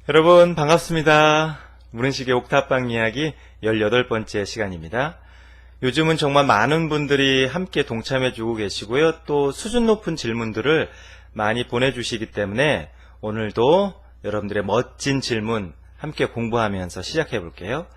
여러분 반갑습니다. 무른식의 옥탑방 이야기 18번째 시간입니다. 요즘은 정말 많은 분들이 함께 동참해주고 계시고요. 또 수준 높은 질문들을 많이 보내주시기 때문에 오늘도 여러분들의 멋진 질문 함께 공부하면서 시작해 볼게요.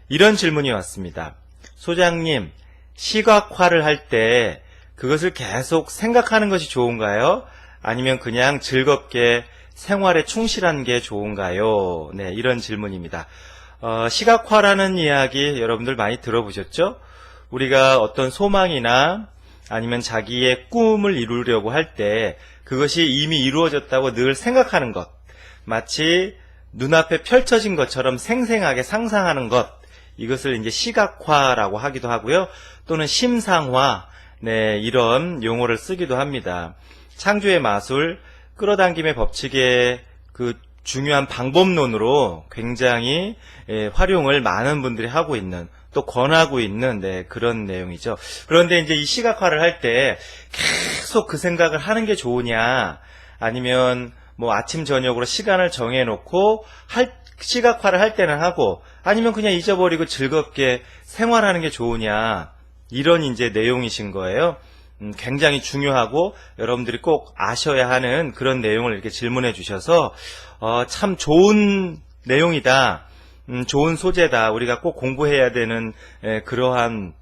이런 질문이 왔습니다. 소장님, 시각화를 할 때 그것을 계속 생각하는 것이 좋은가요? 아니면 그냥 즐겁게 생활에 충실한 게 좋은가요? 네, 이런 질문입니다. 시각화라는 이야기 여러분들 많이 들어보셨죠? 우리가 어떤 소망이나 아니면 자기의 꿈을 이루려고 할 때 그것이 이미 이루어졌다고 늘 생각하는 것, 마치 눈앞에 펼쳐진 것처럼 생생하게 상상하는 것, 이것을 이제 시각화라고 하기도 하고요. 또는 심상화, 네, 이런 용어를 쓰기도 합니다. 창조의 마술, 끌어당김의 법칙의 그 중요한 방법론으로 굉장히 활용을 많은 분들이 하고 있는, 또 권하고 있는 그런 내용이죠. 그런데 이제 이 시각화를 할 때 계속 그 생각을 하는 게 좋으냐, 아니면 뭐 아침 저녁으로 시간을 정해놓고 시각화를 할 때는 하고, 아니면 그냥 잊어버리고 즐겁게 생활하는 게 좋으냐, 이런 이제 내용이신 거예요. 굉장히 중요하고 여러분들이 꼭 아셔야 하는 그런 내용을 이렇게 질문해 주셔서 참 좋은 내용이다, 좋은 소재다, 우리가 꼭 공부해야 되는 그러한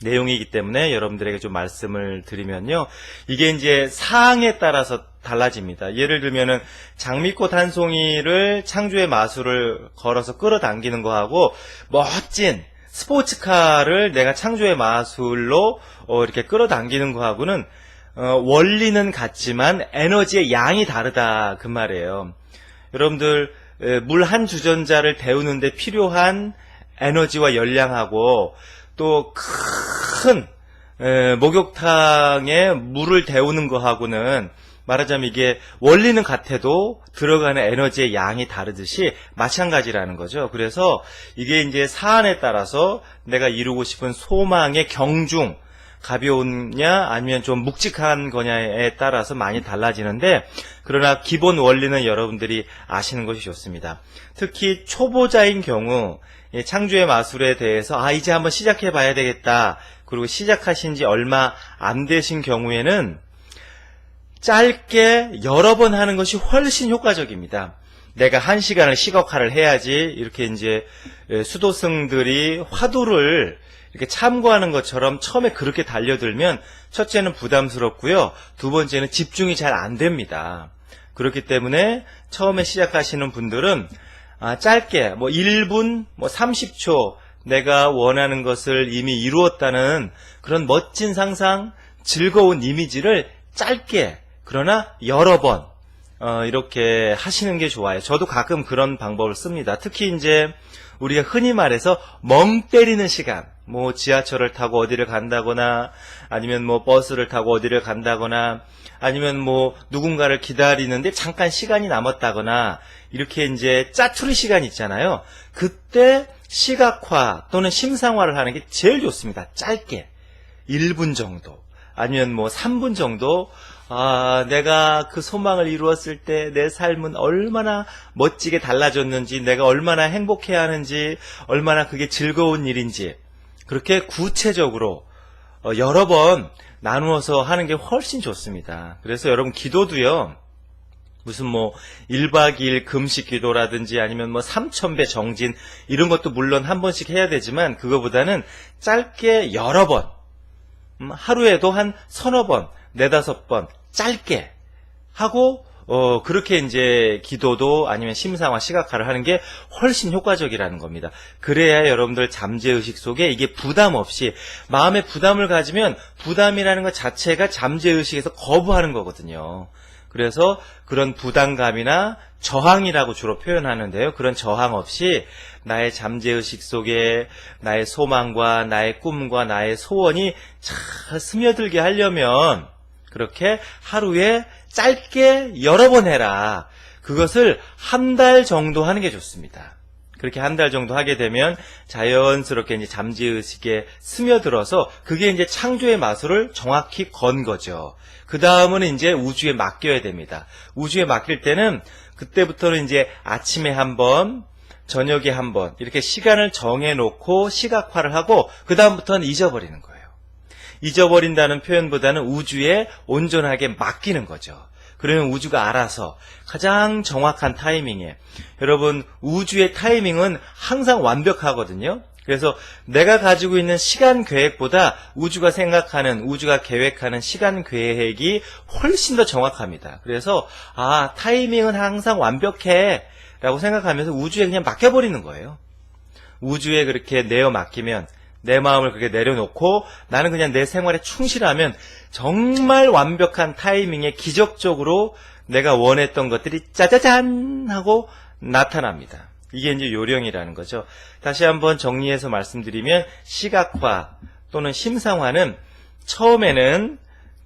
내용이기 때문에 여러분들에게 좀 말씀을 드리면요, 이게 이제 사항에 따라서 달라집니다. 예를 들면은 장미꽃 한 송이를 창조의 마술을 걸어서 끌어당기는 거하고, 멋진 스포츠카를 내가 창조의 마술로 이렇게 끌어당기는 거하고는 원리는 같지만 에너지의 양이 다르다, 그 말이에요. 여러분들 물 한 주전자를 데우는데 필요한 에너지와 열량하고, 또 큰 목욕탕에 물을 데우는 거하고는 말하자면 이게 원리는 같아도 들어가는 에너지의 양이 다르듯이 마찬가지라는 거죠. 그래서 이게 이제 사안에 따라서 내가 이루고 싶은 소망의 경중, 가벼우냐 아니면 좀 묵직한 거냐에 따라서 많이 달라지는데, 그러나 기본 원리는 여러분들이 아시는 것이 좋습니다. 특히 초보자인 경우 창조의 마술에 대해서 이제 한번 시작해 봐야 되겠다, 그리고 시작하신 지 얼마 안 되신 경우에는 짧게 여러 번 하는 것이 훨씬 효과적입니다. 내가 1시간을 시각화를 해야지, 이렇게 이제 수도승들이 화두를 이렇게 참고하는 것처럼 처음에 그렇게 달려들면 첫째는 부담스럽고요, 두 번째는 집중이 잘 안 됩니다. 그렇기 때문에 처음에 시작하시는 분들은 짧게 1분 30초 내가 원하는 것을 이미 이루었다는 그런 멋진 상상, 즐거운 이미지를 짧게, 그러나 여러 번 이렇게 하시는 게 좋아요. 저도 가끔 그런 방법을 씁니다. 특히 이제 우리가 흔히 말해서 멍 때리는 시간, 지하철을 타고 어디를 간다거나, 아니면 버스를 타고 어디를 간다거나, 아니면 누군가를 기다리는데 잠깐 시간이 남았다거나, 이렇게 이제 짜투리 시간이 있잖아요. 그때 시각화 또는 심상화를 하는 게 제일 좋습니다. 짧게 1분 정도, 아니면 3분 정도. 내가 그 소망을 이루었을 때 내 삶은 얼마나 멋지게 달라졌는지, 내가 얼마나 행복해야 하는지, 얼마나 그게 즐거운 일인지, 그렇게 구체적으로 여러 번 나누어서 하는 게 훨씬 좋습니다. 그래서 여러분, 기도도요, 무슨 1박 2일 금식 기도라든지 아니면 3000배 정진, 이런 것도 물론 한 번씩 해야 되지만, 그거보다는 짧게 여러 번, 하루에도 한 서너 번, 4-5번 짧게 하고, 그렇게 이제 기도도 아니면 심상화, 시각화를 하는 게 훨씬 효과적이라는 겁니다. 그래야 여러분들 잠재의식 속에 이게 부담 없이, 마음에 부담을 가지면 부담이라는 것 자체가 잠재의식에서 거부하는 거거든요. 그래서 그런 부담감이나 저항이라고 주로 표현하는데요, 그런 저항 없이 나의 잠재의식 속에 나의 소망과 나의 꿈과 나의 소원이 잘 스며들게 하려면 그렇게 하루에 짧게 여러 번 해라. 그것을 한 달 정도 하는 게 좋습니다. 그렇게 한 달 정도 하게 되면 자연스럽게 이제 잠재의식에 스며들어서 그게 이제 창조의 마술을 정확히 건 거죠. 그 다음은 이제 우주에 맡겨야 됩니다. 우주에 맡길 때는 그때부터는 이제 아침에 한 번, 저녁에 한 번 이렇게 시간을 정해놓고 시각화를 하고 그 다음부터는 잊어버리는 거예요. 잊어버린다는 표현보다는 우주에 온전하게 맡기는 거죠. 그러면 우주가 알아서 가장 정확한 타이밍에, 여러분 우주의 타이밍은 항상 완벽하거든요. 그래서 내가 가지고 있는 시간 계획보다 우주가 생각하는, 우주가 계획하는 시간 계획이 훨씬 더 정확합니다. 그래서 타이밍은 항상 완벽해 라고 생각하면서 우주에 그냥 맡겨버리는 거예요. 우주에 그렇게 내어 맡기면, 내 마음을 그렇게 내려놓고 나는 그냥 내 생활에 충실하면 정말 완벽한 타이밍에 기적적으로 내가 원했던 것들이 짜자잔 하고 나타납니다. 이게 이제 요령이라는 거죠. 다시 한번 정리해서 말씀드리면, 시각화 또는 심상화는 처음에는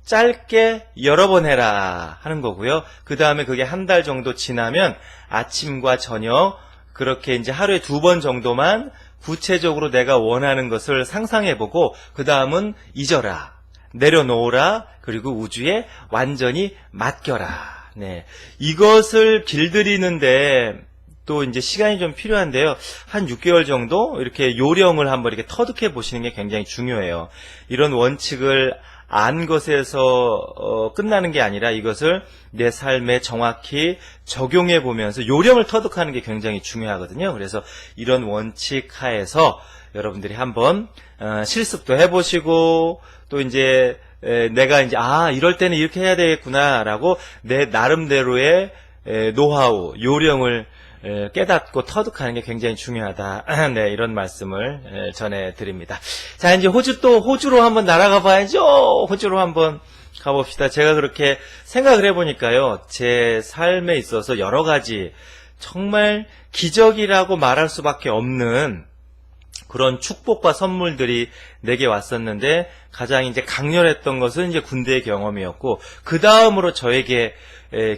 짧게 여러 번 해라 하는 거고요. 그 다음에 그게 한 달 정도 지나면 아침과 저녁 그렇게 이제 하루에 2번 정도만 구체적으로 내가 원하는 것을 상상해보고 그 다음은 잊어라, 내려놓으라, 그리고 우주에 완전히 맡겨라. 네, 이것을 길들이는데 또 이제 시간이 좀 필요한데요. 한 6개월 정도 이렇게 요령을 한번 이렇게 터득해 보시는 게 굉장히 중요해요. 이런 원칙을 안 것에서 끝나는 게 아니라 이것을 내 삶에 정확히 적용해 보면서 요령을 터득하는 게 굉장히 중요하거든요. 그래서 이런 원칙 하에서 여러분들이 한번 실습도 해보시고 또 이제 내가 이제 이럴 때는 이렇게 해야 되겠구나라고 내 나름대로의 노하우, 요령을 깨닫고 터득하는 게 굉장히 중요하다. 네, 이런 말씀을 전해드립니다. 자, 이제 호주로 한번 날아가 봐야죠. 호주로 한번 가봅시다. 제가 그렇게 생각을 해보니까요, 제 삶에 있어서 여러 가지 정말 기적이라고 말할 수밖에 없는 그런 축복과 선물들이 내게 왔었는데, 가장 이제 강렬했던 것은 이제 군대의 경험이었고, 그 다음으로 저에게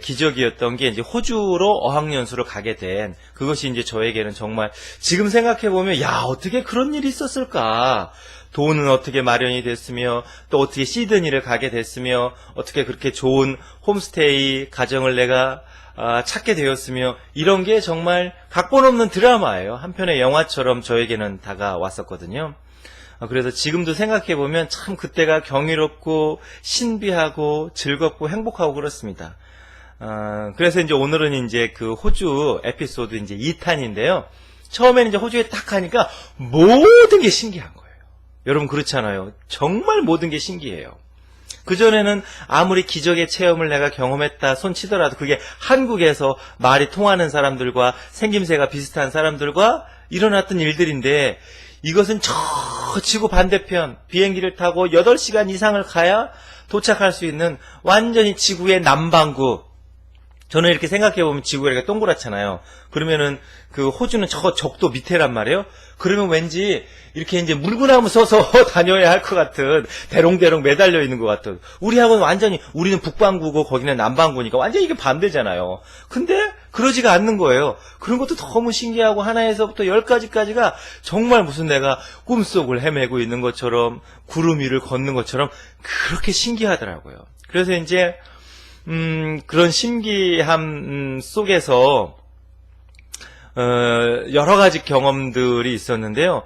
기적이었던 게 이제 호주로 어학연수를 가게 된, 그것이 이제 저에게는 정말 지금 생각해보면 어떻게 그런 일이 있었을까. 돈은 어떻게 마련이 됐으며, 또 어떻게 시드니를 가게 됐으며, 어떻게 그렇게 좋은 홈스테이 가정을 내가 찾게 되었으며, 이런 게 정말 각본 없는 드라마예요. 한편의 영화처럼 저에게는 다가왔었거든요. 그래서 지금도 생각해보면 참 그때가 경이롭고 신비하고 즐겁고 행복하고 그렇습니다. 그래서 이제 오늘은 이제 그 호주 에피소드 이제 2탄인데요. 처음에는 이제 호주에 딱 가니까 모든 게 신기한 거예요. 여러분 그렇잖아요. 정말 모든 게 신기해요. 그전에는 아무리 기적의 체험을 내가 경험했다 손치더라도 그게 한국에서 말이 통하는 사람들과 생김새가 비슷한 사람들과 일어났던 일들인데, 이것은 저 지구 반대편 비행기를 타고 8시간 이상을 가야 도착할 수 있는 완전히 지구의 남반구. 저는 이렇게 생각해보면 지구가 이렇게 동그랗잖아요. 그러면은 그 호주는 저 적도 밑에란 말이에요. 그러면 왠지 이렇게 이제 물구나무 서서 다녀야 할 것 같은, 대롱대롱 매달려 있는 것 같은. 우리하고는 완전히, 우리는 북반구고 거기는 남반구니까 완전히 이게 반대잖아요. 근데 그러지가 않는 거예요. 그런 것도 너무 신기하고 하나에서부터 10가지까지가 정말 무슨 내가 꿈속을 헤매고 있는 것처럼, 구름 위를 걷는 것처럼 그렇게 신기하더라고요. 그래서 이제 그런 신기함 속에서 여러 가지 경험들이 있었는데요.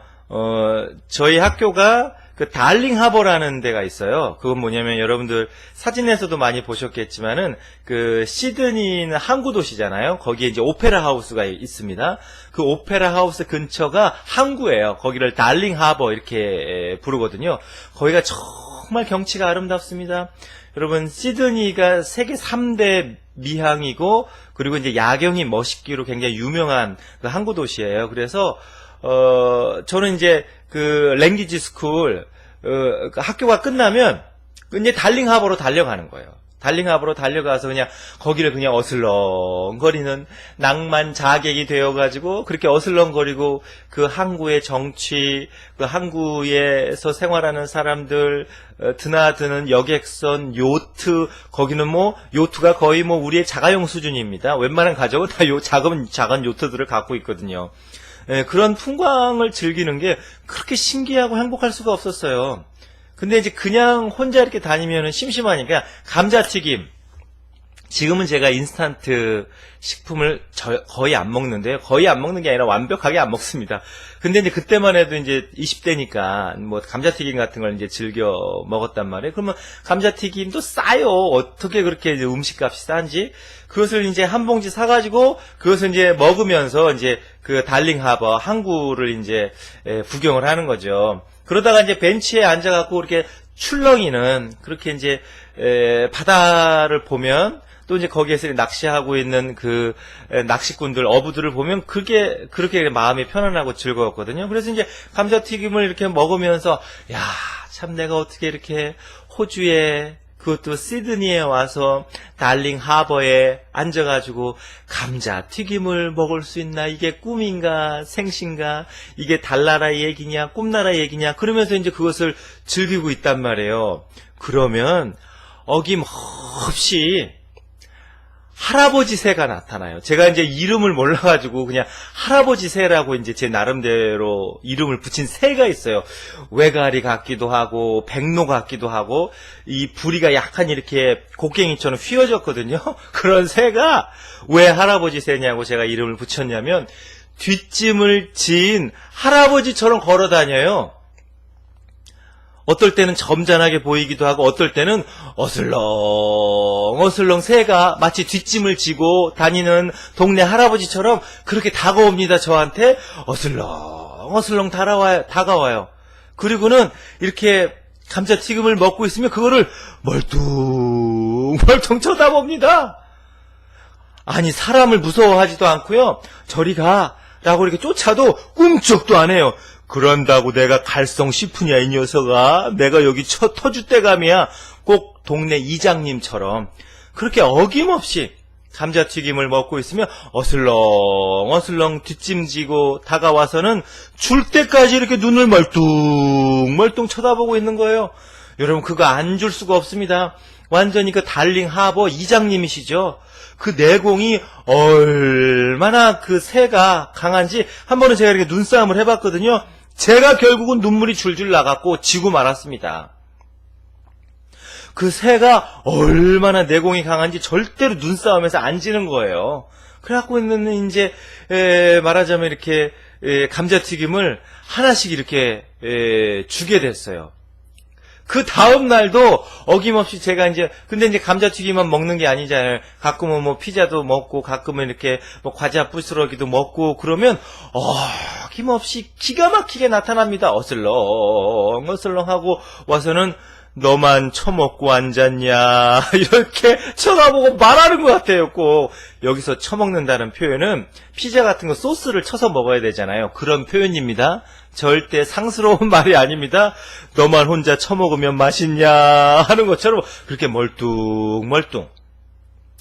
저희 학교가 그 달링 하버라는 데가 있어요. 그건 뭐냐면 여러분들 사진에서도 많이 보셨겠지만은 그 시드니는 항구 도시잖아요. 거기에 이제 오페라 하우스가 있습니다. 그 오페라 하우스 근처가 항구예요. 거기를 달링 하버 이렇게 부르거든요. 거기가 정말 경치가 아름답습니다. 여러분 시드니가 세계 3대 미항이고, 그리고 이제 야경이 멋있기로 굉장히 유명한 그 항구 도시예요. 그래서 저는 이제 그 랭귀지 스쿨 그 학교가 끝나면 이제 달링 하버로 달려가는 거예요. 달링 하버로 달려가서 그냥 거기를 그냥 어슬렁거리는 낭만 자객이 되어가지고 그렇게 어슬렁거리고 그 항구의 정취, 그 항구에서 생활하는 사람들, 드나드는 여객선, 요트, 거기는 뭐 요트가 거의 뭐 우리의 자가용 수준입니다. 웬만한 가족은 다 작은 요트들을 갖고 있거든요. 그런 풍광을 즐기는 게 그렇게 신기하고 행복할 수가 없었어요. 근데 이제 그냥 혼자 이렇게 다니면은 심심하니까 감자튀김, 지금은 제가 인스턴트 식품을 거의 안 먹는데요. 거의 안 먹는 게 아니라 완벽하게 안 먹습니다. 근데 이제 그때만 해도 이제 20대니까 뭐 감자튀김 같은 걸 이제 즐겨 먹었단 말이에요. 그러면 감자튀김도 싸요. 어떻게 그렇게 이제 음식값이 싼지. 그것을 이제 한 봉지 사가지고 그것을 이제 먹으면서 이제 그 달링 하버 항구를 이제 구경을 하는 거죠. 그러다가 이제 벤치에 앉아갖고 이렇게 출렁이는 그렇게 이제 바다를 보면 또 이제 거기에서 낚시하고 있는 그 낚시꾼들, 어부들을 보면 그렇게 마음이 편안하고 즐거웠거든요. 그래서 이제 감자튀김을 이렇게 먹으면서, 야, 참 내가 어떻게 이렇게 호주에, 그것도 시드니에 와서 달링 하버에 앉아가지고 감자튀김을 먹을 수 있나? 이게 꿈인가? 생신가? 이게 달나라 얘기냐? 꿈나라 얘기냐? 그러면서 이제 그것을 즐기고 있단 말이에요. 그러면 어김없이 할아버지 새가 나타나요. 제가 이제 이름을 몰라가지고 그냥 할아버지 새라고 이제 제 나름대로 이름을 붙인 새가 있어요. 외가리 같기도 하고 백로 같기도 하고 이 부리가 약간 이렇게 곡괭이처럼 휘어졌거든요. 그런 새가 왜 할아버지 새냐고 제가 이름을 붙였냐면 뒷짐을 지인 할아버지처럼 걸어 다녀요. 어떨 때는 점잖하게 보이기도 하고 어떨 때는 어슬렁 새가 마치 뒷짐을 지고 다니는 동네 할아버지처럼 그렇게 다가옵니다. 저한테 어슬렁 다가와요. 그리고는 이렇게 감자튀김을 먹고 있으면 그거를 멀뚱 쳐다봅니다. 아니 사람을 무서워하지도 않고요. 저리 가 라고 이렇게 쫓아도 꿈쩍도 안 해요. 그런다고 내가 갈성 싶으냐 이 녀석아. 내가 여기 터줏대감이야. 꼭 동네 이장님처럼 그렇게 어김없이 감자튀김을 먹고 있으면 어슬렁 뒷짐지고 다가와서는 줄 때까지 이렇게 눈을 멀뚱 쳐다보고 있는 거예요. 여러분 그거 안 줄 수가 없습니다. 완전히 그 달링 하버 이장님이시죠. 그 내공이 얼마나 그 새가 강한지 한 번은 제가 이렇게 눈싸움을 해봤거든요. 제가 결국은 눈물이 줄줄 나갔고 지고 말았습니다. 그 새가 얼마나 내공이 강한지 절대로 눈싸움에서 안 지는 거예요. 그래갖고 있는 이제 말하자면 이렇게 감자튀김을 하나씩 이렇게 주게 됐어요. 그 다음 날도 어김없이 제가 근데 이제 감자튀김만 먹는 게 아니잖아요. 가끔은 뭐 피자도 먹고, 가끔은 이렇게 뭐 과자 부스러기도 먹고, 그러면, 어김없이 기가 막히게 나타납니다. 어슬렁 하고 와서는 너만 처먹고 앉았냐, 이렇게 쳐다보고 말하는 것 같아요. 꼭 여기서 처먹는다는 표현은 피자 같은 거 소스를 쳐서 먹어야 되잖아요. 그런 표현입니다. 절대 상스러운 말이 아닙니다. 너만 혼자 처먹으면 맛있냐 하는 것처럼 그렇게 멀뚱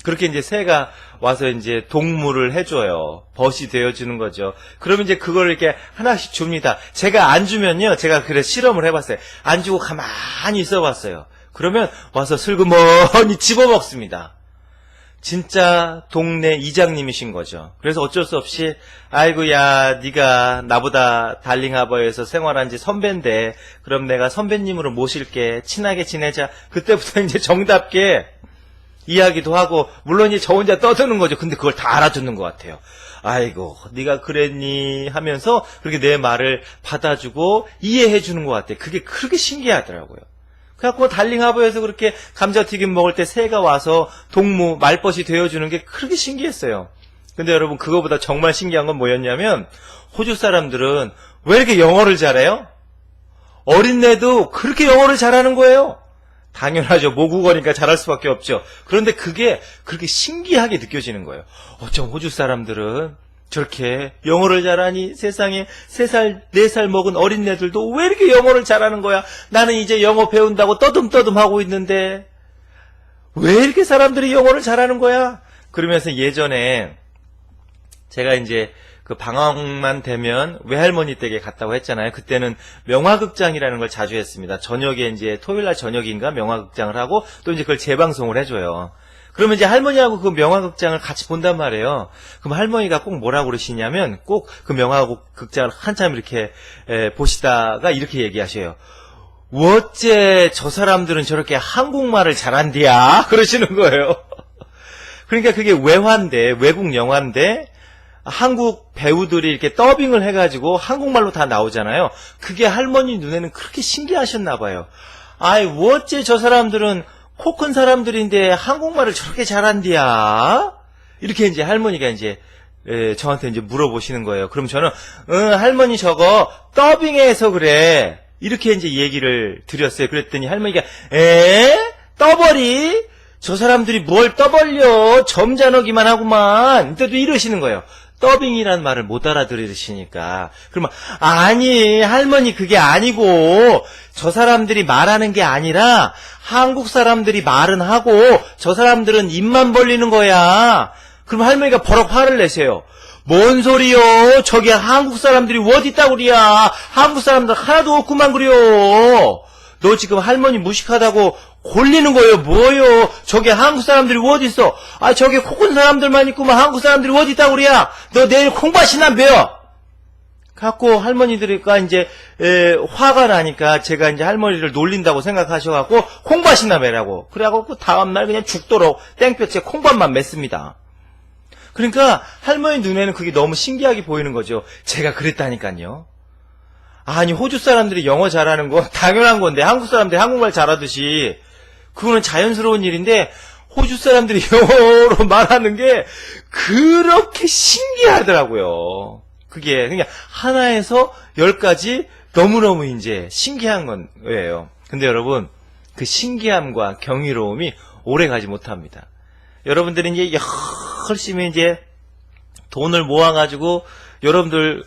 그렇게 이제 새가 와서 이제 동무를 해줘요. 벗이 되어주는 거죠. 그러면 이제 그걸 이렇게 하나씩 줍니다. 제가 안 주면요, 제가 그래 실험을 해봤어요. 안 주고 가만히 있어봤어요. 그러면 와서 슬그머니 집어먹습니다. 진짜 동네 이장님이신 거죠. 그래서 어쩔 수 없이 아이고야 네가 나보다 달링하버에서 생활한 지 선배인데 그럼 내가 선배님으로 모실게, 친하게 지내자. 그때부터 이제 정답게 이야기도 하고, 물론 이제 저 혼자 떠드는 거죠. 근데 그걸 다 알아듣는 것 같아요. 아이고 네가 그랬니 하면서 그렇게 내 말을 받아주고 이해해 주는 것 같아요. 그게 그렇게 신기하더라고요. 그래갖고 달링하버에서 그렇게 감자튀김 먹을 때 새가 와서 동무, 말벗이 되어주는 게 그렇게 신기했어요. 근데 여러분 그거보다 정말 신기한 건 뭐였냐면 호주 사람들은 왜 이렇게 영어를 잘해요? 어린애도 그렇게 영어를 잘하는 거예요. 당연하죠. 모국어니까 잘할 수밖에 없죠. 그런데 그게 그렇게 신기하게 느껴지는 거예요. 어쩜 호주 사람들은 저렇게 영어를 잘하니? 세상에 3살, 4살 먹은 어린애들도 왜 이렇게 영어를 잘하는 거야? 나는 이제 영어 배운다고 떠듬떠듬 하고 있는데 왜 이렇게 사람들이 영어를 잘하는 거야? 그러면서 예전에 제가 이제 그 방학만 되면 외할머니 댁에 갔다고 했잖아요. 그때는 명화극장이라는 걸 자주 했습니다. 저녁에 이제 토요일날 저녁인가 명화극장을 하고 또 이제 그걸 재방송을 해줘요. 그러면 이제 할머니하고 그 명화극장을 같이 본단 말이에요. 그럼 할머니가 꼭 뭐라고 그러시냐면 꼭 그 명화극장을 한참 이렇게 보시다가 이렇게 얘기하셔요. 어째 저 사람들은 저렇게 한국말을 잘한디야? 그러시는 거예요. 그러니까 그게 외화인데, 외국 영화인데, 한국 배우들이 이렇게 더빙을 해가지고 한국말로 다 나오잖아요. 그게 할머니 눈에는 그렇게 신기하셨나 봐요. 아이, 어째 저 사람들은 코 큰 사람들인데 한국말을 저렇게 잘한디야? 이렇게 이제 할머니가 이제 저한테 이제 물어보시는 거예요. 그럼 저는 할머니 저거 더빙해서 그래. 이렇게 이제 얘기를 드렸어요. 그랬더니 할머니가 떠버리? 저 사람들이 뭘 떠벌려? 점잖으기만 하구만. 그때도 이러시는 거예요. 더빙이라는 말을 못 알아들으시니까. 그러면 아니 할머니 그게 아니고 저 사람들이 말하는 게 아니라 한국 사람들이 말은 하고 저 사람들은 입만 벌리는 거야. 그럼 할머니가 버럭 화를 내세요. 뭔 소리요? 저기 한국 사람들이 어디 있다고 그리야. 한국 사람들 하나도 없구만 그려. 너 지금 할머니 무식하다고 골리는 거예요. 뭐요? 저기 한국 사람들이 어디 있어? 아 저기 코 큰 사람들만 있구만. 한국 사람들이 어디 있다고 그래야. 너 내일 콩밭이나 베어. 갖고 할머니들이니까 이제 화가 나니까 제가 이제 할머니를 놀린다고 생각하셔갖고 콩밭이나 매라고. 그래갖고 다음날 그냥 죽도록 땡볕에 콩밭만 맸습니다. 그러니까 할머니 눈에는 그게 너무 신기하게 보이는 거죠. 제가 그랬다니까요. 아니 호주 사람들이 영어 잘하는 거 당연한 건데 한국 사람들이 한국말 잘하듯이 그거는 자연스러운 일인데 호주 사람들이 영어로 말하는 게 그렇게 신기하더라고요. 그게 그냥 하나에서 10가지 너무너무 이제 신기한 거예요. 근데 여러분 그 신기함과 경이로움이 오래 가지 못합니다. 여러분들이 이제 열심히 이제 돈을 모아가지고 여러분들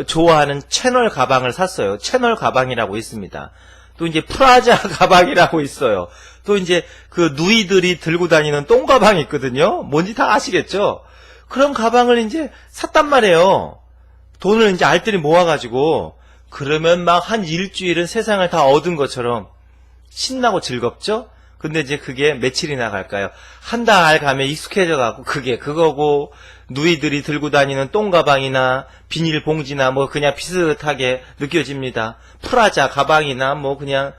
좋아하는 채널 가방을 샀어요. 채널 가방이라고 있습니다. 또 이제 프라자 가방이라고 있어요. 또 이제 그 누이들이 들고 다니는 똥 가방이 있거든요. 뭔지 다 아시겠죠? 그런 가방을 이제 샀단 말이에요. 돈을 이제 알뜰히 모아가지고 그러면 막 한 일주일은 세상을 다 얻은 것처럼 신나고 즐겁죠? 근데 이제 그게 며칠이나 갈까요? 한 달 가면 익숙해져갖고 그게 그거고 누이들이 들고 다니는 똥가방이나 비닐봉지나 뭐 그냥 비슷하게 느껴집니다. 프라자 가방이나 뭐 그냥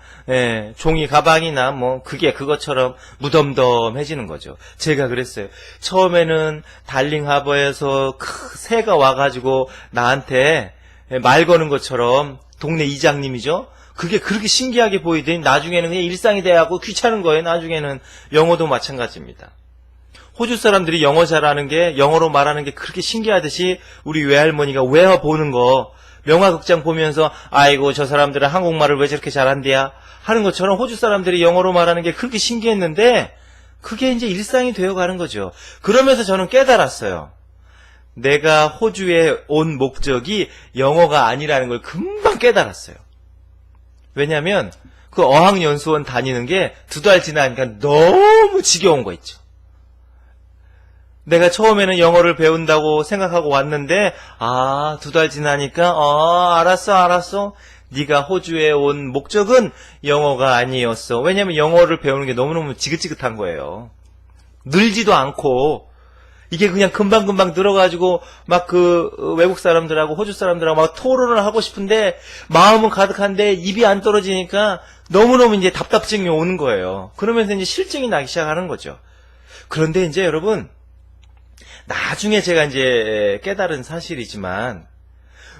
종이 가방이나 뭐 그게 그것처럼 무덤덤해지는 거죠. 제가 그랬어요. 처음에는 달링하버에서 새가 와가지고 나한테 말 거는 것처럼 동네 이장님이죠. 그게 그렇게 신기하게 보이더니 나중에는 그냥 일상이 돼야하고 귀찮은 거예요. 나중에는 영어도 마찬가지입니다. 호주 사람들이 영어 잘하는 게 영어로 말하는 게 그렇게 신기하듯이 우리 외할머니가 외화 보는 거 명화극장 보면서 아이고 저 사람들은 한국말을 왜 저렇게 잘한대야 하는 것처럼 호주 사람들이 영어로 말하는 게 그렇게 신기했는데 그게 이제 일상이 되어가는 거죠. 그러면서 저는 깨달았어요. 내가 호주에 온 목적이 영어가 아니라는 걸 금방 깨달았어요. 왜냐면 그 어학연수원 다니는 게 2달 지나니까 너무 지겨운 거 있죠. 내가 처음에는 영어를 배운다고 생각하고 왔는데 2달 지나니까 알았어. 네가 호주에 온 목적은 영어가 아니었어. 왜냐면 영어를 배우는 게 너무너무 지긋지긋한 거예요. 늘지도 않고 이게 그냥 금방금방 늘어가지고 막 그 외국 사람들하고 호주 사람들하고 막 토론을 하고 싶은데 마음은 가득한데 입이 안 떨어지니까 너무너무 이제 답답증이 오는 거예요. 그러면서 이제 실증이 나기 시작하는 거죠. 그런데 이제 여러분 나중에 제가 이제 깨달은 사실이지만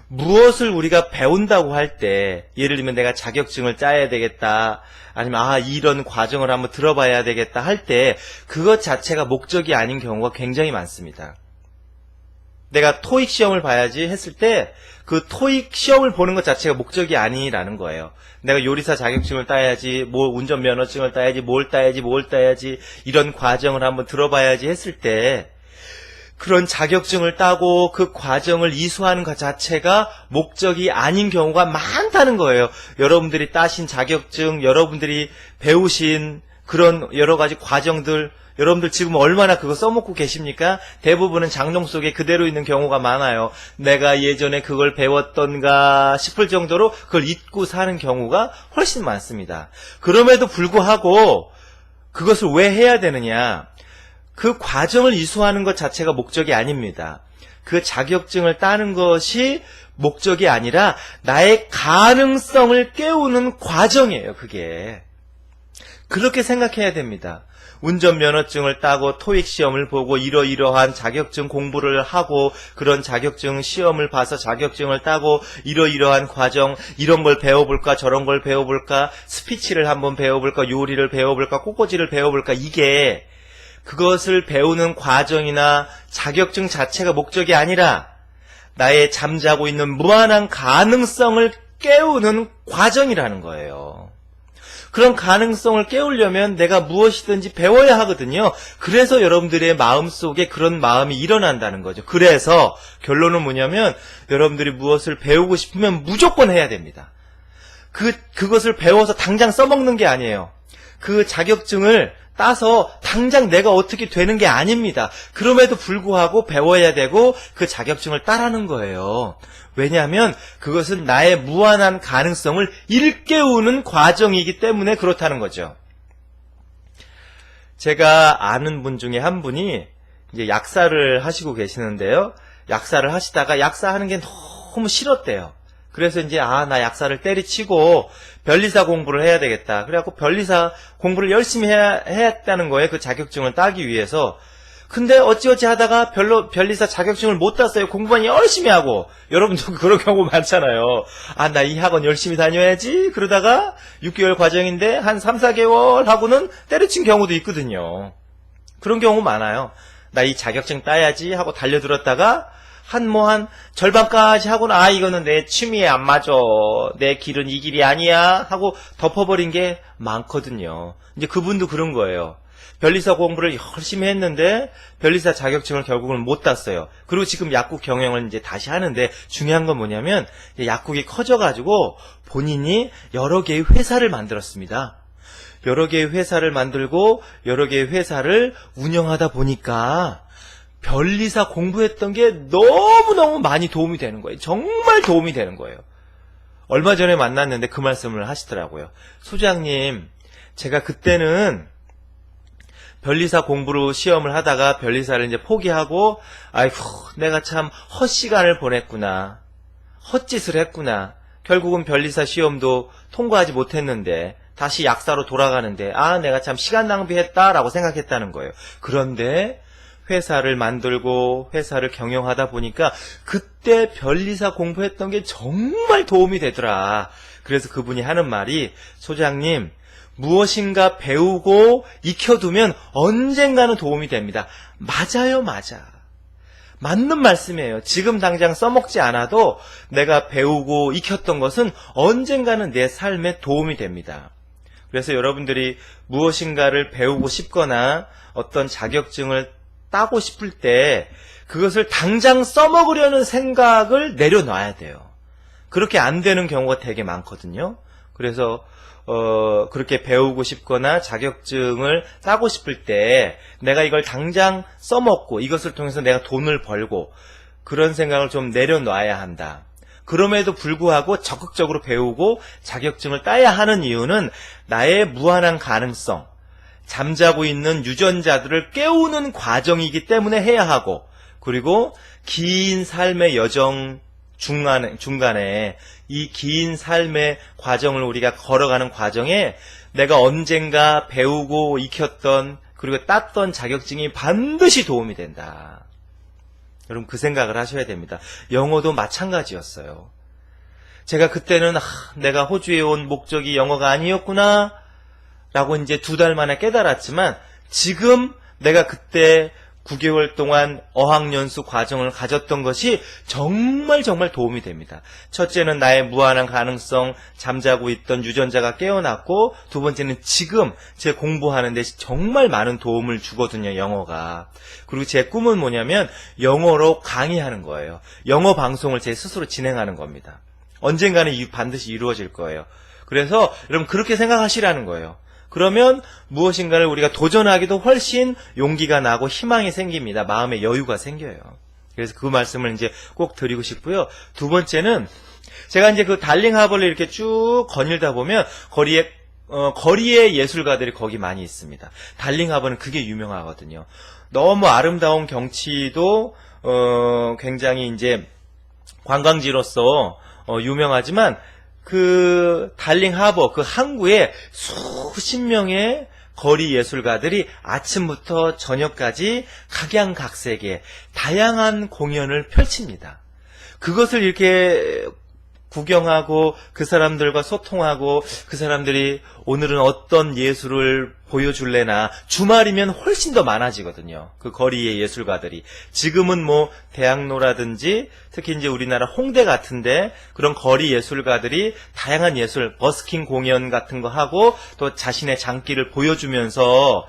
무엇을 우리가 배운다고 할 때 예를 들면 내가 자격증을 따야 되겠다 아니면 이런 과정을 한번 들어봐야 되겠다 할 때 그것 자체가 목적이 아닌 경우가 굉장히 많습니다. 내가 토익 시험을 봐야지 했을 때 그 토익 시험을 보는 것 자체가 목적이 아니라는 거예요. 내가 요리사 자격증을 따야지 뭐 운전면허증을 따야지 뭘 따야지 이런 과정을 한번 들어봐야지 했을 때 그런 자격증을 따고 그 과정을 이수하는 것 자체가 목적이 아닌 경우가 많다는 거예요. 여러분들이 따신 자격증, 여러분들이 배우신 그런 여러 가지 과정들, 여러분들 지금 얼마나 그거 써먹고 계십니까? 대부분은 장롱 속에 그대로 있는 경우가 많아요. 내가 예전에 그걸 배웠던가 싶을 정도로 그걸 잊고 사는 경우가 훨씬 많습니다. 그럼에도 불구하고 그것을 왜 해야 되느냐? 그 과정을 이수하는 것 자체가 목적이 아닙니다. 그 자격증을 따는 것이 목적이 아니라 나의 가능성을 깨우는 과정이에요. 그게. 그렇게 생각해야 됩니다. 운전면허증을 따고 토익 시험을 보고 이러이러한 자격증 공부를 하고 그런 자격증 시험을 봐서 자격증을 따고 이러이러한 과정, 이런 걸 배워볼까 저런 걸 배워볼까, 스피치를 한번 배워볼까, 요리를 배워볼까, 꽃꽂이를 배워볼까, 이게 그것을 배우는 과정이나 자격증 자체가 목적이 아니라 나의 잠자고 있는 무한한 가능성을 깨우는 과정이라는 거예요. 그런 가능성을 깨우려면 내가 무엇이든지 배워야 하거든요. 그래서 여러분들의 마음속에 그런 마음이 일어난다는 거죠. 그래서 결론은 뭐냐면 여러분들이 무엇을 배우고 싶으면 무조건 해야 됩니다. 그것을 배워서 당장 써먹는 게 아니에요. 그 자격증을 따서 당장 내가 어떻게 되는 게 아닙니다. 그럼에도 불구하고 배워야 되고 그 자격증을 따라는 거예요. 왜냐하면 그것은 나의 무한한 가능성을 일깨우는 과정이기 때문에 그렇다는 거죠. 제가 아는 분 중에 한 분이 이제 약사를 하시고 계시는데요. 약사를 하시다가 약사하는 게 너무 싫었대요. 그래서 이제 나 약사를 때리치고 변리사 공부를 해야 되겠다. 그래갖고 변리사 공부를 열심히 해야 했다는 거예요. 그 자격증을 따기 위해서. 근데 어찌어찌 하다가 변리사 자격증을 못 땄어요. 공부만 열심히 하고. 여러분도 그런 경우 많잖아요. 나 이 학원 열심히 다녀야지. 그러다가 6개월 과정인데 한 3, 4개월 하고는 때려친 경우도 있거든요. 그런 경우 많아요. 나 이 자격증 따야지 하고 달려들었다가 한 절반까지 하고는 이거는 내 취미에 안 맞아. 내 길은 이 길이 아니야. 하고 덮어버린 게 많거든요. 이제 그분도 그런 거예요. 변리사 공부를 열심히 했는데 변리사 자격증을 결국은 못 땄어요. 그리고 지금 약국 경영을 이제 다시 하는데 중요한 건 뭐냐면 약국이 커져가지고 본인이 여러 개의 회사를 만들었습니다. 여러 개의 회사를 만들고 여러 개의 회사를 운영하다 보니까 변리사 공부했던 게 너무너무 많이 도움이 되는 거예요. 정말 도움이 되는 거예요. 얼마 전에 만났는데 그 말씀을 하시더라고요. 소장님, 제가 그때는 변리사 공부로 시험을 하다가 변리사를 이제 포기하고 내가 참 헛시간을 보냈구나. 헛짓을 했구나. 결국은 변리사 시험도 통과하지 못했는데 다시 약사로 돌아가는데 내가 참 시간 낭비했다라고 생각했다는 거예요. 그런데 회사를 만들고 회사를 경영하다 보니까 그때 변리사 공부했던 게 정말 도움이 되더라. 그래서 그분이 하는 말이 소장님 무엇인가 배우고 익혀두면 언젠가는 도움이 됩니다. 맞아요, 맞아. 맞는 말씀이에요. 지금 당장 써먹지 않아도 내가 배우고 익혔던 것은 언젠가는 내 삶에 도움이 됩니다. 그래서 여러분들이 무엇인가를 배우고 싶거나 어떤 자격증을 따고 싶을 때 그것을 당장 써먹으려는 생각을 내려놔야 돼요. 그렇게 안 되는 경우가 되게 많거든요. 그래서 그렇게 배우고 싶거나 자격증을 따고 싶을 때 내가 이걸 당장 써먹고 이것을 통해서 내가 돈을 벌고 그런 생각을 좀 내려놔야 한다. 그럼에도 불구하고 적극적으로 배우고 자격증을 따야 하는 이유는 나의 무한한 가능성, 잠자고 있는 유전자들을 깨우는 과정이기 때문에 해야 하고, 그리고 긴 삶의 여정 중간에 이 긴 삶의 과정을 우리가 걸어가는 과정에 내가 언젠가 배우고 익혔던 그리고 땄던 자격증이 반드시 도움이 된다. 여러분 그 생각을 하셔야 됩니다. 영어도 마찬가지였어요. 제가 그때는 내가 호주에 온 목적이 영어가 아니었구나 라고 이제 2달 만에 깨달았지만 지금 내가 그때 9개월 동안 어학연수 과정을 가졌던 것이 정말 도움이 됩니다. 첫째는 나의 무한한 가능성, 잠자고 있던 유전자가 깨어났고, 두 번째는 지금 제 공부하는 데 정말 많은 도움을 주거든요, 영어가. 그리고 제 꿈은 뭐냐면 영어로 강의하는 거예요. 영어 방송을 제 스스로 진행하는 겁니다. 언젠가는 반드시 이루어질 거예요. 그래서 여러분 그렇게 생각하시라는 거예요. 그러면 무엇인가를 우리가 도전하기도 훨씬 용기가 나고 희망이 생깁니다. 마음의 여유가 생겨요. 그래서 그 말씀을 이제 꼭 드리고 싶고요. 두 번째는 제가 이제 그 달링 하버를 이렇게 쭉 거닐다 보면 거리에 예술가들이 거기 많이 있습니다. 달링 하버는 그게 유명하거든요. 너무 아름다운 경치도 굉장히 이제 관광지로서 유명하지만 그 달링 하버 그 항구에 수십 명의 거리 예술가들이 아침부터 저녁까지 각양각색의 다양한 공연을 펼칩니다. 그것을 이렇게 구경하고 그 사람들과 소통하고 그 사람들이 오늘은 어떤 예술을 보여줄래나 주말이면 훨씬 더 많아지거든요. 그 거리의 예술가들이. 지금은 뭐 대학로라든지 특히 이제 우리나라 홍대 같은데 그런 거리 예술가들이 다양한 예술, 버스킹 공연 같은 거 하고 또 자신의 장기를 보여주면서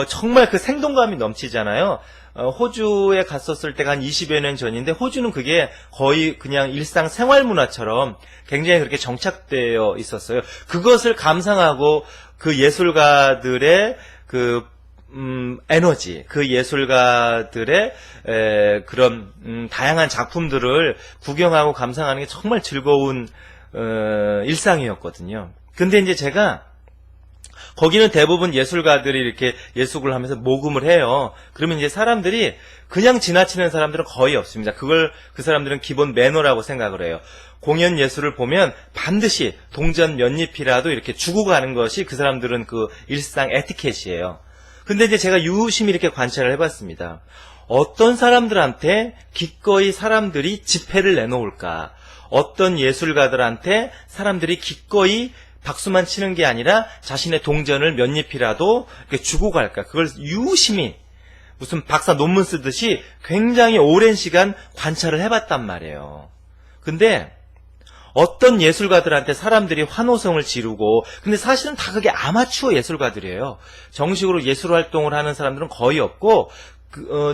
정말 그 생동감이 넘치잖아요. 호주에 갔었을 때가 한 20여 년 전인데 호주는 그게 거의 그냥 일상 생활 문화처럼 굉장히 그렇게 정착되어 있었어요. 그것을 감상하고 그 예술가들의 그 에너지, 그 예술가들의 그런 다양한 작품들을 구경하고 감상하는 게 정말 즐거운 일상이었거든요. 근데 이제 제가 거기는 대부분 예술가들이 이렇게 예술을 하면서 모금을 해요. 그러면 이제 사람들이 그냥 지나치는 사람들은 거의 없습니다. 그 사람들은 기본 매너라고 생각을 해요. 공연 예술을 보면 반드시 동전 몇 잎이라도 이렇게 주고 가는 것이 그 사람들은 그 일상 에티켓이에요. 근데 이제 제가 유심히 이렇게 관찰을 해봤습니다. 어떤 사람들한테 기꺼이 사람들이 지폐를 내놓을까? 어떤 예술가들한테 사람들이 기꺼이 박수만 치는 게 아니라 자신의 동전을 몇 잎이라도 이렇게 주고 갈까? 그걸 유심히 무슨 박사 논문 쓰듯이 굉장히 오랜 시간 관찰을 해봤단 말이에요. 근데 어떤 예술가들한테 사람들이 환호성을 지르고, 근데 사실은 다 그게 아마추어 예술가들이에요. 정식으로 예술 활동을 하는 사람들은 거의 없고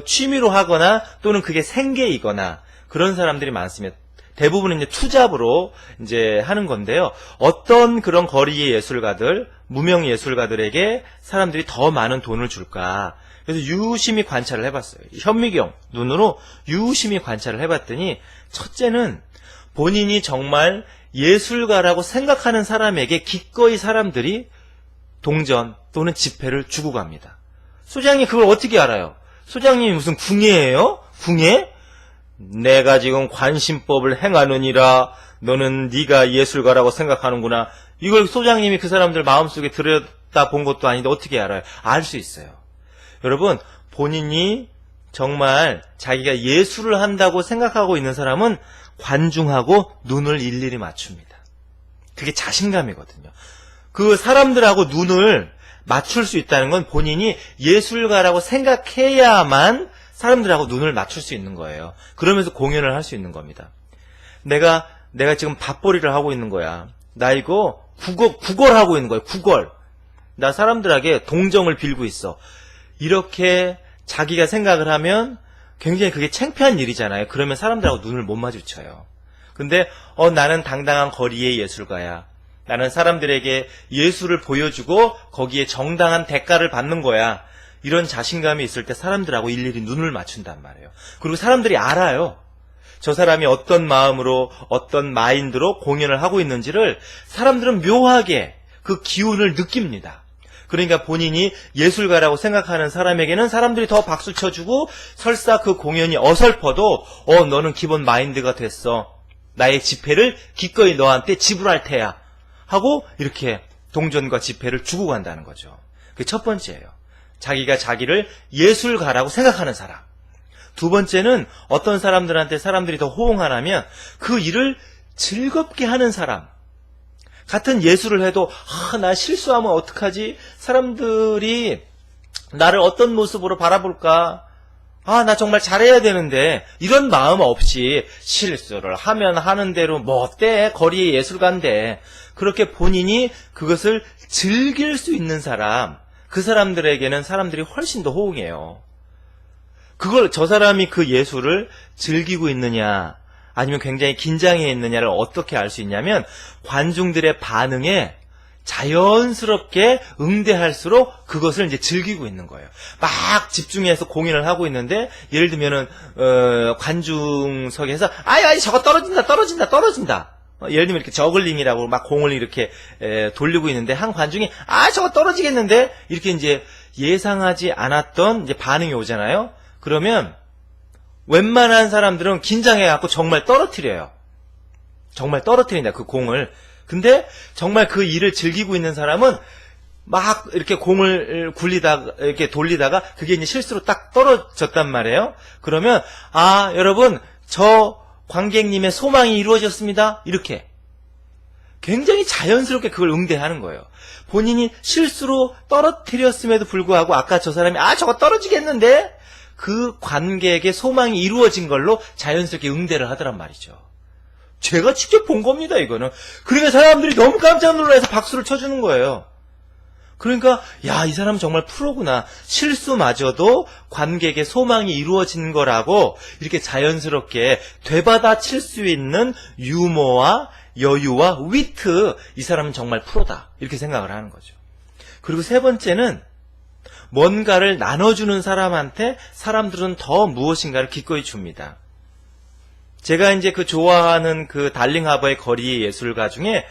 취미로 하거나 또는 그게 생계이거나 그런 사람들이 많습니다. 대부분은 이제 투잡으로 이제 하는 건데요. 어떤 그런 거리의 예술가들, 무명 예술가들에게 사람들이 더 많은 돈을 줄까? 그래서 유심히 관찰을 해봤어요. 현미경 눈으로 유심히 관찰을 해봤더니 첫째는 본인이 정말 예술가라고 생각하는 사람에게 기꺼이 사람들이 동전 또는 지폐를 주고 갑니다. 소장님 그걸 어떻게 알아요? 소장님이 무슨 궁예예요? 궁예? 내가 지금 관심법을 행하느니라 너는 네가 예술가라고 생각하는구나. 이걸 소장님이 그 사람들 마음속에 들여다본 것도 아닌데 어떻게 알아요? 알 수 있어요. 여러분 본인이 정말 자기가 예술을 한다고 생각하고 있는 사람은 관중하고 눈을 일일이 맞춥니다. 그게 자신감이거든요. 그 사람들하고 눈을 맞출 수 있다는 건 본인이 예술가라고 생각해야만 사람들하고 눈을 맞출 수 있는 거예요. 그러면서 공연을 할 수 있는 겁니다. 내가 지금 밥벌이를 하고 있는 거야. 나 이거 구걸 하고 있는 거야. 구걸. 나 사람들에게 동정을 빌고 있어. 이렇게 자기가 생각을 하면 굉장히 그게 창피한 일이잖아요. 그러면 사람들하고 눈을 못 마주쳐요. 근데 나는 당당한 거리의 예술가야. 나는 사람들에게 예술을 보여주고 거기에 정당한 대가를 받는 거야. 이런 자신감이 있을 때 사람들하고 일일이 눈을 맞춘단 말이에요. 그리고 사람들이 알아요. 저 사람이 어떤 마음으로 어떤 마인드로 공연을 하고 있는지를 사람들은 묘하게 그 기운을 느낍니다. 그러니까 본인이 예술가라고 생각하는 사람에게는 사람들이 더 박수 쳐주고 설사 그 공연이 어설퍼도 너는 기본 마인드가 됐어. 나의 지폐를 기꺼이 너한테 지불할 테야. 하고 이렇게 동전과 지폐를 주고 간다는 거죠. 그게 첫 번째예요. 자기가 자기를 예술가라고 생각하는 사람. 두 번째는 어떤 사람들한테 사람들이 더 호응하라면 그 일을 즐겁게 하는 사람. 같은 예술을 해도 나 실수하면 어떡하지? 사람들이 나를 어떤 모습으로 바라볼까? 나 정말 잘해야 되는데 이런 마음 없이 실수를 하면 하는 대로 뭐 어때? 거리의 예술가인데 그렇게 본인이 그것을 즐길 수 있는 사람, 그 사람들에게는 사람들이 훨씬 더 호응해요. 저 사람이 그 예술을 즐기고 있느냐 아니면 굉장히 긴장해 있느냐를 어떻게 알 수 있냐면 관중들의 반응에 자연스럽게 응대할수록 그것을 이제 즐기고 있는 거예요. 막 집중해서 공연을 하고 있는데 예를 들면은 관중석에서 아이 저거 떨어진다. 예를 들면 이렇게 저글링이라고 막 공을 이렇게 돌리고 있는데 한 관중이 저거 떨어지겠는데 이렇게 이제 예상하지 않았던 이제 반응이 오잖아요. 그러면 웬만한 사람들은 긴장해갖고 정말 떨어뜨려요. 정말 떨어뜨린다 그 공을. 근데 정말 그 일을 즐기고 있는 사람은 막 이렇게 공을 굴리다가 이렇게 돌리다가 그게 이제 실수로 딱 떨어졌단 말이에요. 그러면 아, 여러분 저 관객님의 소망이 이루어졌습니다. 이렇게 굉장히 자연스럽게 그걸 응대하는 거예요. 본인이 실수로 떨어뜨렸음에도 불구하고 아까 저 사람이 아, 저거 떨어지겠는데 그 관객의 소망이 이루어진 걸로 자연스럽게 응대를 하더란 말이죠. 제가 직접 본 겁니다, 이거는. 그러니까 사람들이 너무 깜짝 놀라서 박수를 쳐주는 거예요. 그러니까 야, 이 사람은 정말 프로구나. 실수마저도 관객의 소망이 이루어진 거라고 이렇게 자연스럽게 되받아칠 수 있는 유머와 여유와 위트, 이 사람은 정말 프로다. 이렇게 생각을 하는 거죠. 그리고 세 번째는 뭔가를 나눠주는 사람한테 사람들은 더 무엇인가를 기꺼이 줍니다. 제가 이제 그 좋아하는 그 달링하버의 거리 예술가 중에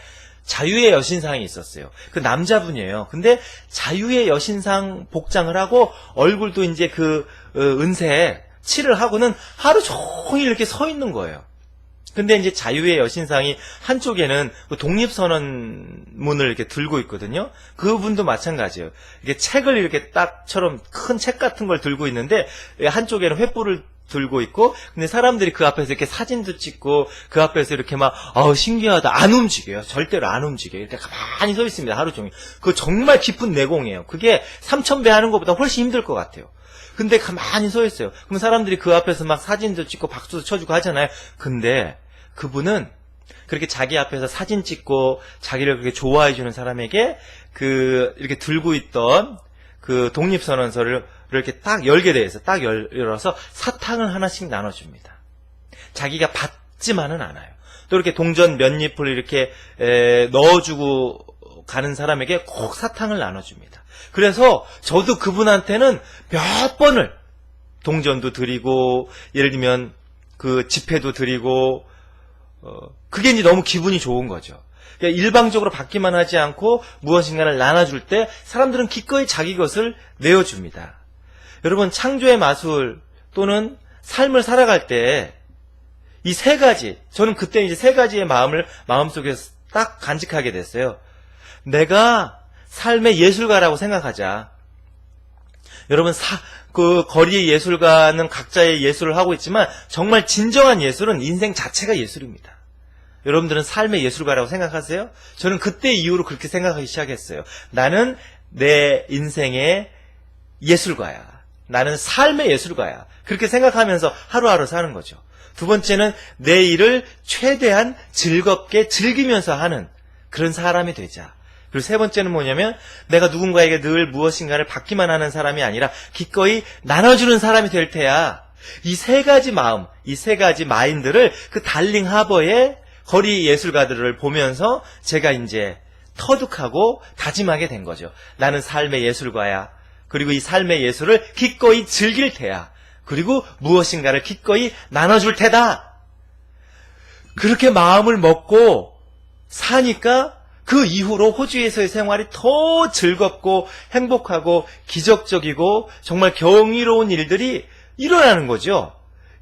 자유의 여신상이 있었어요. 그 남자분이에요. 근데 자유의 여신상 복장을 하고 얼굴도 이제 그 은색 칠을 하고는 하루 종일 이렇게 서 있는 거예요. 근데 이제 자유의 여신상이 한쪽에는 그 독립선언문을 이렇게 들고 있거든요. 그분도 마찬가지예요. 이게 책을 이렇게 딱처럼 큰 책 같은 걸 들고 있는데 한쪽에는 횃불을 들고 있고, 근데 사람들이 그 앞에서 이렇게 사진도 찍고 그 앞에서 이렇게 막 신기하다, 안 움직여요. 절대로 안 움직여요. 이렇게 가만히 서 있습니다. 하루 종일. 그거 정말 깊은 내공이에요. 그게 3000배 하는 것보다 훨씬 힘들 것 같아요. 근데 가만히 서 있어요. 그럼 사람들이 그 앞에서 막 사진도 찍고 박수도 쳐주고 하잖아요. 근데 그분은 그렇게 자기 앞에서 사진 찍고 자기를 그렇게 좋아해주는 사람에게 그 이렇게 들고 있던 그 독립선언서를 이렇게 딱 열게 돼 있어요. 딱 열어서 사탕을 하나씩 나눠줍니다. 자기가 받지만은 않아요. 또 이렇게 동전 몇 잎을 이렇게 넣어주고 가는 사람에게 꼭 사탕을 나눠줍니다. 그래서 저도 그분한테는 몇 번을 동전도 드리고, 예를 들면 그 지폐도 드리고, 그게 이제 너무 기분이 좋은 거죠. 그러니까 일방적으로 받기만 하지 않고 무엇인가를 나눠줄 때 사람들은 기꺼이 자기 것을 내어줍니다. 여러분, 창조의 마술 또는 삶을 살아갈 때 이 세 가지, 저는 그때 이제 세 가지의 마음을 마음속에 딱 간직하게 됐어요. 내가 삶의 예술가라고 생각하자. 여러분, 그 거리의 예술가는 각자의 예술을 하고 있지만 정말 진정한 예술은 인생 자체가 예술입니다. 여러분들은 삶의 예술가라고 생각하세요? 저는 그때 이후로 그렇게 생각하기 시작했어요. 나는 내 인생의 예술가야. 나는 삶의 예술가야. 그렇게 생각하면서 하루하루 사는 거죠. 두 번째는 내 일을 최대한 즐겁게 즐기면서 하는 그런 사람이 되자. 그리고 세 번째는 뭐냐면 내가 누군가에게 늘 무엇인가를 받기만 하는 사람이 아니라 기꺼이 나눠주는 사람이 될 테야. 이 세 가지 마음, 이 세 가지 마인드를 그 달링 하버의 거리 예술가들을 보면서 제가 이제 터득하고 다짐하게 된 거죠. 나는 삶의 예술가야. 그리고 이 삶의 예술을 기꺼이 즐길 테야. 그리고 무엇인가를 기꺼이 나눠줄 테다. 그렇게 마음을 먹고 사니까 그 이후로 호주에서의 생활이 더 즐겁고 행복하고 기적적이고 정말 경이로운 일들이 일어나는 거죠.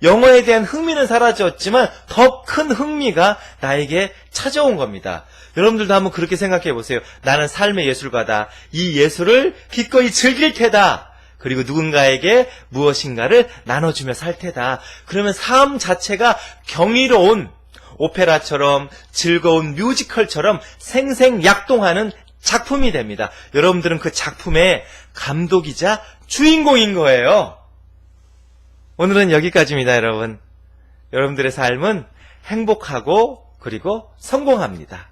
영어에 대한 흥미는 사라졌지만 더 큰 흥미가 나에게 찾아온 겁니다. 여러분들도 한번 그렇게 생각해 보세요. 나는 삶의 예술가다. 이 예술을 기꺼이 즐길 테다. 그리고 누군가에게 무엇인가를 나눠주며 살 테다. 그러면 삶 자체가 경이로운 오페라처럼 즐거운 뮤지컬처럼 생생약동하는 작품이 됩니다. 여러분들은 그 작품의 감독이자 주인공인 거예요. 오늘은 여기까지입니다, 여러분. 여러분들의 삶은 행복하고 그리고 성공합니다.